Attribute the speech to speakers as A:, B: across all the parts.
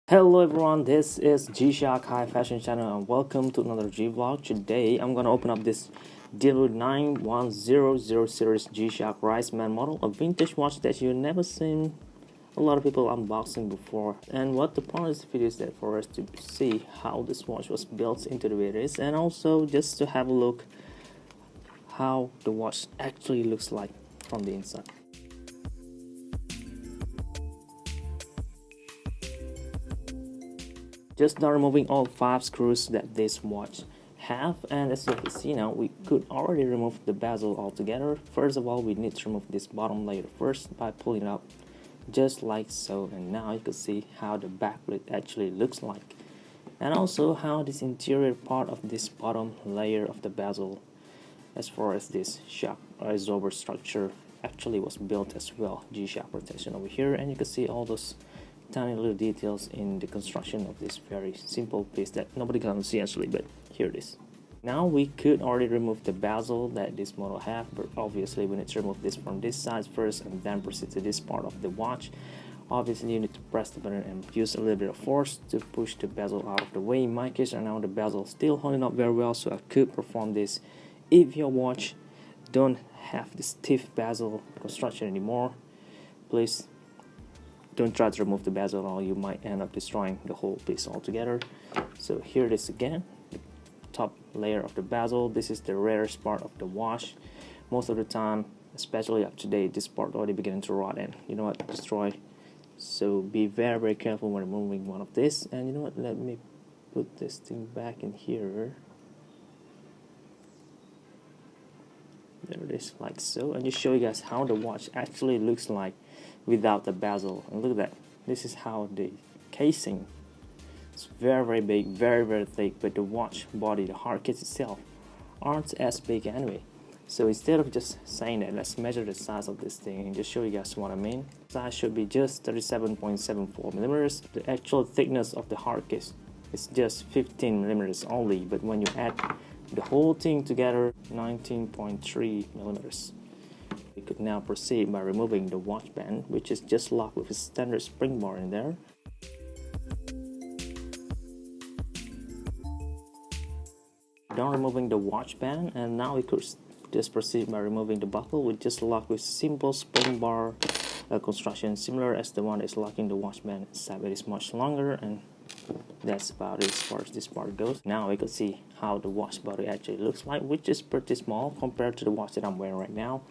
A: Hello everyone, this is G-Shock High Fashion Channel and welcome to another G-Vlog. Today I'm gonna open up this DW-9100 series G-Shock Riseman model, a vintage watch that you've never seen a lot of people unboxing before. And what the point of this video is that for us to see how this watch was built into the way it is, and also just to have a look how the watch actually looks like from the inside. Just now removing all 5 screws that this watch have, and as you can see now, we could already remove the bezel altogether. First of all, we need to remove this bottom layer first by pulling it up just like so, and now you can see how the back plate actually looks like, and also how this interior part of this bottom layer of the bezel, as far as this shock absorber structure, actually was built as well. G-shock protection over here, and you can see all those tiny little details in the construction of this very simple piece that nobody can see actually, but here it is. Now we could already remove the bezel that this model have, but obviously we need to remove this from this side first and then proceed to this part of the watch. Obviously you need to press the button and use a little bit of force to push the bezel out of the way. In my case right now the bezel is still holding up very well, so I could perform this. If your watch don't have the stiff bezel construction anymore, please don't try to remove the bezel at all. You might end up destroying the whole piece altogether. So here it is again, the top layer of the bezel. This is the rarest part of the watch. Most of the time, especially up to date, this part already beginning to rot and you know what, destroy. So be very careful when removing one of this. And you know what, let me put this thing back in here. There it is, like so, and just show you guys how the watch actually looks like without the bezel. And look at that, this is how the casing is very big, very thick, but the watch body, the hard case itself, aren't as big anyway. So instead of just saying that, let's measure the size of this thing and just show you guys what I mean. Size should be just 37.74 millimeters. The actual thickness of the hard case is just 15 millimeters only, but when you add the whole thing together, 19.3 millimeters. We could now proceed by removing the watch band, which is just locked with a standard spring bar in there. Done removing the watch band, and now we could just proceed by removing the buckle, which just locked with simple spring bar construction, similar as the one that is locking the watch band inside, but it's much longer, and that's about it as far as this part goes. Now we can see how the watch body actually looks like, which is pretty small compared to the watch that I'm wearing right now.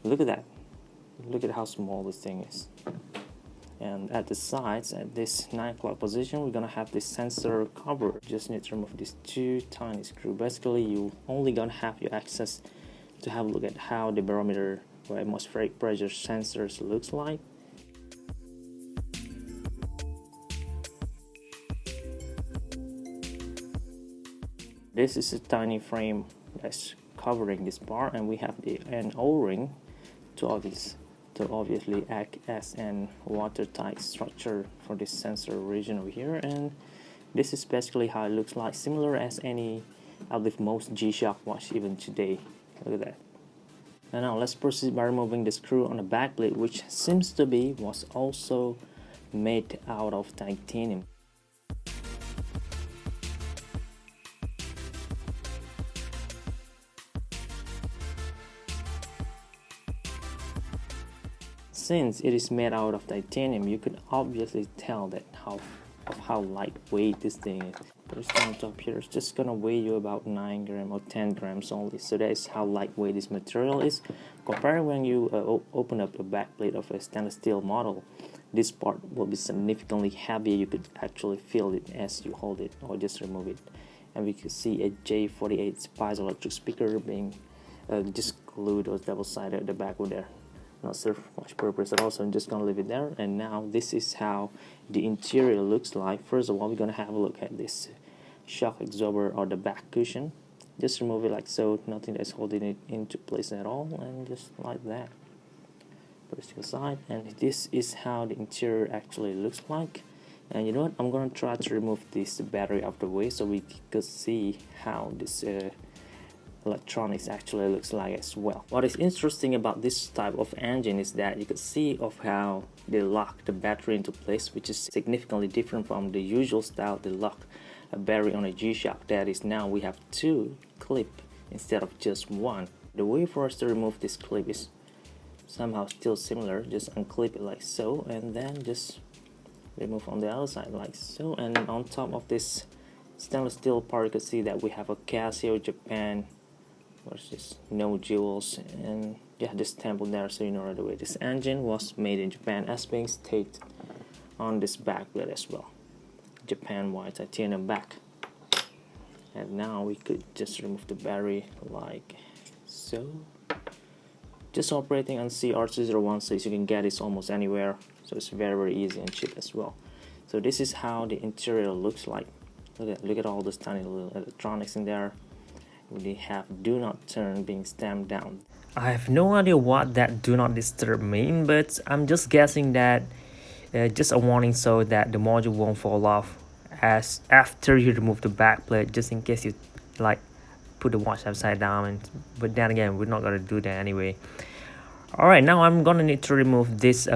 A: Look at that. Look at how small this thing is. And at the sides, at this 9 o'clock position, we're gonna have this sensor cover. Just need to remove these 2 tiny screws. Basically, you only gonna have your access to have a look at how the barometer or atmospheric pressure sensors looks like. This is a tiny frame that's covering this bar, and we have an O-ring to obviously act as an watertight structure for this sensor region over here. And this is basically how it looks like, similar as any, I believe, most G-Shock watch even today. Look at that. And now let's proceed by removing the screw on the back plate, which seems to be was also made out of titanium. Since it is made out of titanium, you could obviously tell that how lightweight this thing is. This on top here is just gonna weigh you about 9 grams or 10 grams only. So that is how lightweight this material is. Compared when you open up a back plate of a stainless steel model, this part will be significantly heavier. You could actually feel it as you hold it or just remove it. And we can see a J48 piezoelectric speaker being just glued or double-sided at the back over there. Not serve much purpose at all, so I'm just gonna leave it there. And now this is how the interior looks like. First of all, we're gonna have a look at this shock absorber or the back cushion. Just remove it like so, nothing that's holding it into place at all, and just like that. Put it to the side, and this is how the interior actually looks like. And you know what, I'm gonna try to remove this battery out of the way so we could see how this electronics actually looks like as well. What is interesting about this type of engine is that you could see of how they lock the battery into place, which is significantly different from the usual style they lock a battery on a G-shock. That is, now we have two clips instead of just one. The way for us to remove this clip is somehow still similar. Just unclip it like so, and then just remove on the other side like so. And on top of this stainless steel part, you can see that we have a Casio Japan, which is no jewels, and yeah, this temple there, so you know right away this engine was made in Japan, as being stated on this back plate as well. Japan white titanium back. And now we could just remove the battery like so. Just operating on CR201, so you can get this almost anywhere, so it's very easy and cheap as well. So this is how the interior looks like. Look at all those tiny little electronics in there. We have do not turn being stamped down. I have no idea what that do not disturb mean, but I'm just guessing that just a warning so that the module won't fall off as after you remove the back plate, just in case you like put the watch upside down. And but then again, we're not gonna do that anyway. Alright, now I'm gonna need to remove this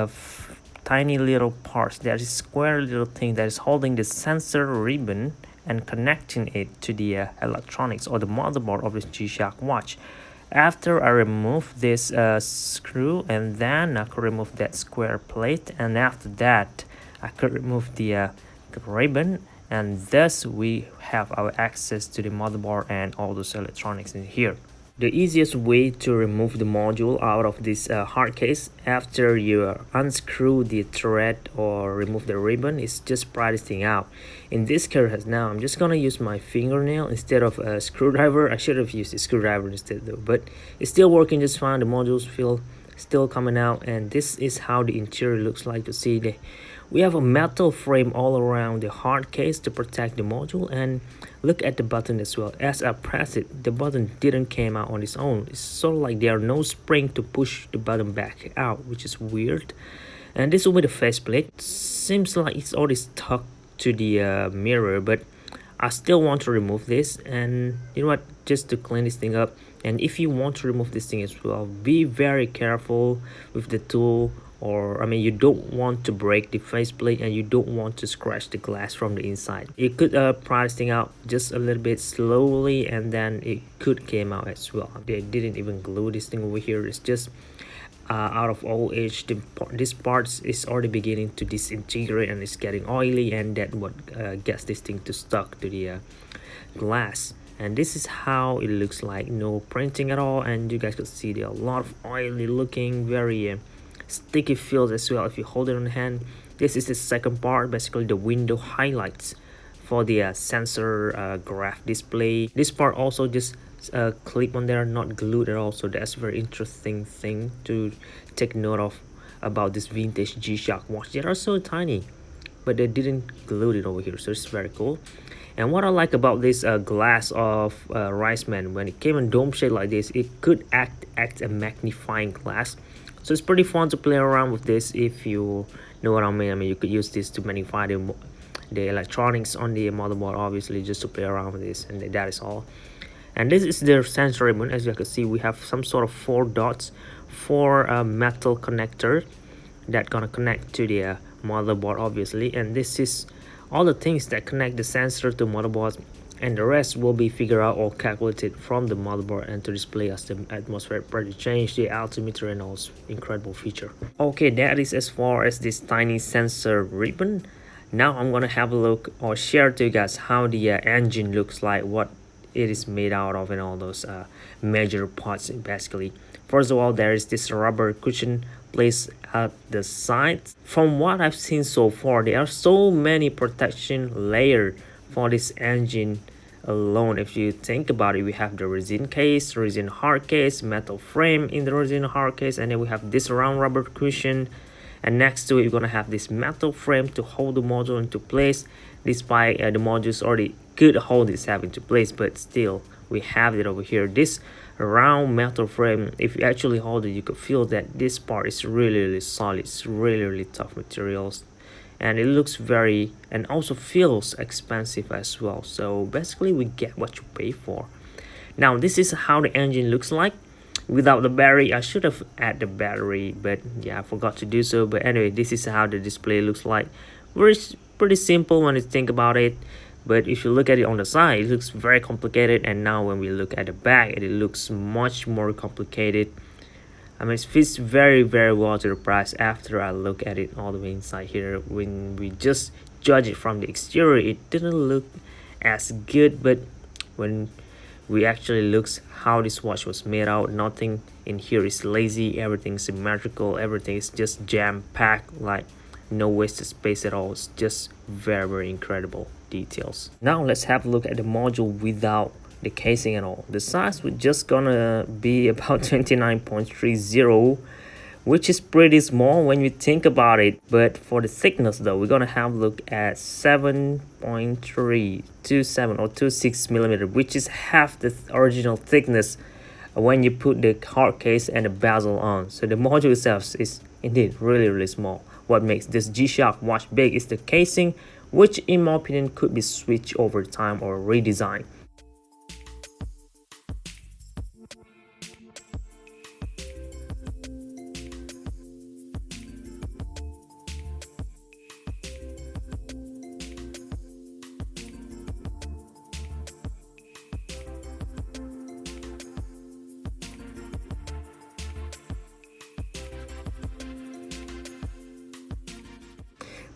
A: tiny little parts. There is square little thing that is holding the sensor ribbon and connecting it to the electronics or the motherboard of this G-Shock watch. After I remove this screw, and then I could remove that square plate, and after that I could remove the ribbon, and thus we have our access to the motherboard and all those electronics in here. The easiest way to remove the module out of this hard case after you unscrew the thread or remove the ribbon is just pry this thing out. In this case now, I'm just gonna use my fingernail instead of a screwdriver. I should have used a screwdriver instead though, but it's still working just fine. The modules feel still coming out, and this is how the interior looks like. To see we have a metal frame all around the hard case to protect the module, and look at the button as well. As I press it, the button didn't came out on its own. It's sort of like there are no spring to push the button back out, which is weird. And this will be the faceplate. Seems like it's already stuck to the mirror, but I still want to remove this. And you know what, just to clean this thing up, and if you want to remove this thing as well, be very careful with the tool. Or I mean, you don't want to break the faceplate, and you don't want to scratch the glass from the inside. You could pry this thing out just a little bit slowly, and then it could came out as well. They didn't even glue this thing over here. It's just out of old age, this part is already beginning to disintegrate, and it's getting oily, and that what gets this thing to stuck to the glass. And this is how it looks like, no printing at all, and you guys could see there are a lot of oily looking, very sticky feels as well if you hold it on the hand. This is the second part, basically the window highlights for the sensor graph display. This part also just clip on there, not glued at all, so that's a very interesting thing to take note of about this vintage G-Shock watch. They are so tiny, but they didn't glue it over here, so it's very cool. And what I like about this glass of Riseman, when it came in dome shape like this, it could act a magnifying glass. So it's pretty fun to play around with this, if you know what I mean. I mean, you could use this to magnify the electronics on the motherboard, obviously, just to play around with this, and that is all. And this is the sensor ribbon. As you can see, we have some sort of 4 dots, 4 metal connector that gonna connect to the motherboard, obviously. And this is all the things that connect the sensor to motherboards, and the rest will be figured out or calculated from the motherboard and to display as the atmospheric pressure change, the altimeter, and all incredible feature. Okay, that is as far as this tiny sensor ribbon. Now I'm gonna have a look or share to you guys how the engine looks like, what it is made out of, and all those major parts basically. First of all, there is this rubber cushion placed at the side. From what I've seen so far, there are so many protection layers for this engine alone. If you think about it, we have the resin case, resin hard case, metal frame in the resin hard case, and then we have this round rubber cushion, and next to it you're gonna have this metal frame to hold the module into place. Despite the modules already could hold this into place, but still we have it over here. This round metal frame, if you actually hold it, you could feel that this part is really solid. It's really tough materials, and it looks very, and also feels expensive as well. So basically we get what you pay for. Now this is how the engine looks like without the battery. I should have added the battery, but yeah, I forgot to do so. But anyway, this is how the display looks like. Pretty simple when you think about it, but if you look at it on the side, it looks very complicated, and now when we look at the back, it looks much more complicated. I mean, it fits very well to the price. After I look at it all the way inside here, when we just judge it from the exterior, it didn't look as good, but when we actually looks how this watch was made out, nothing in here is lazy, everything's symmetrical, everything is just jam-packed, like no wasted space at all. It's just very incredible details. Now let's have a look at the module without the casing at all. The size was just gonna be about 29.30, which is pretty small when you think about it. But for the thickness though, we're gonna have a look at 7.327 or 26 millimeter, which is half the original thickness when you put the hard case and the bezel on. So the module itself is indeed really small. What makes this G-Shock watch big is the casing, which in my opinion could be switched over time or redesigned.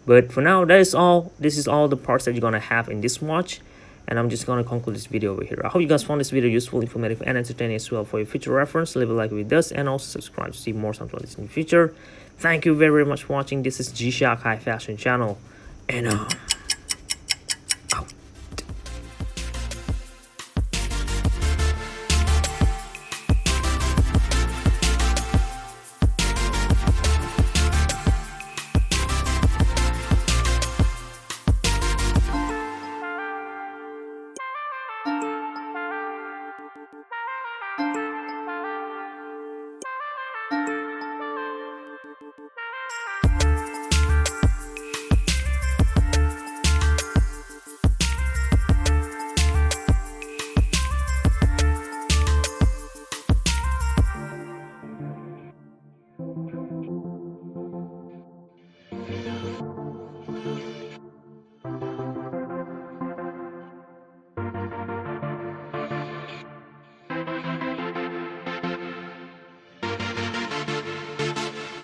A: But for now, that is all. This is all the parts that you're gonna have in this watch, and I'm just gonna conclude this video over here. I hope you guys found this video useful, informative, and entertaining as well. For your future reference, leave a like if it does, and also subscribe to see more something like this in the future. Thank you very much for watching. This is G-Shock High Fashion Channel, and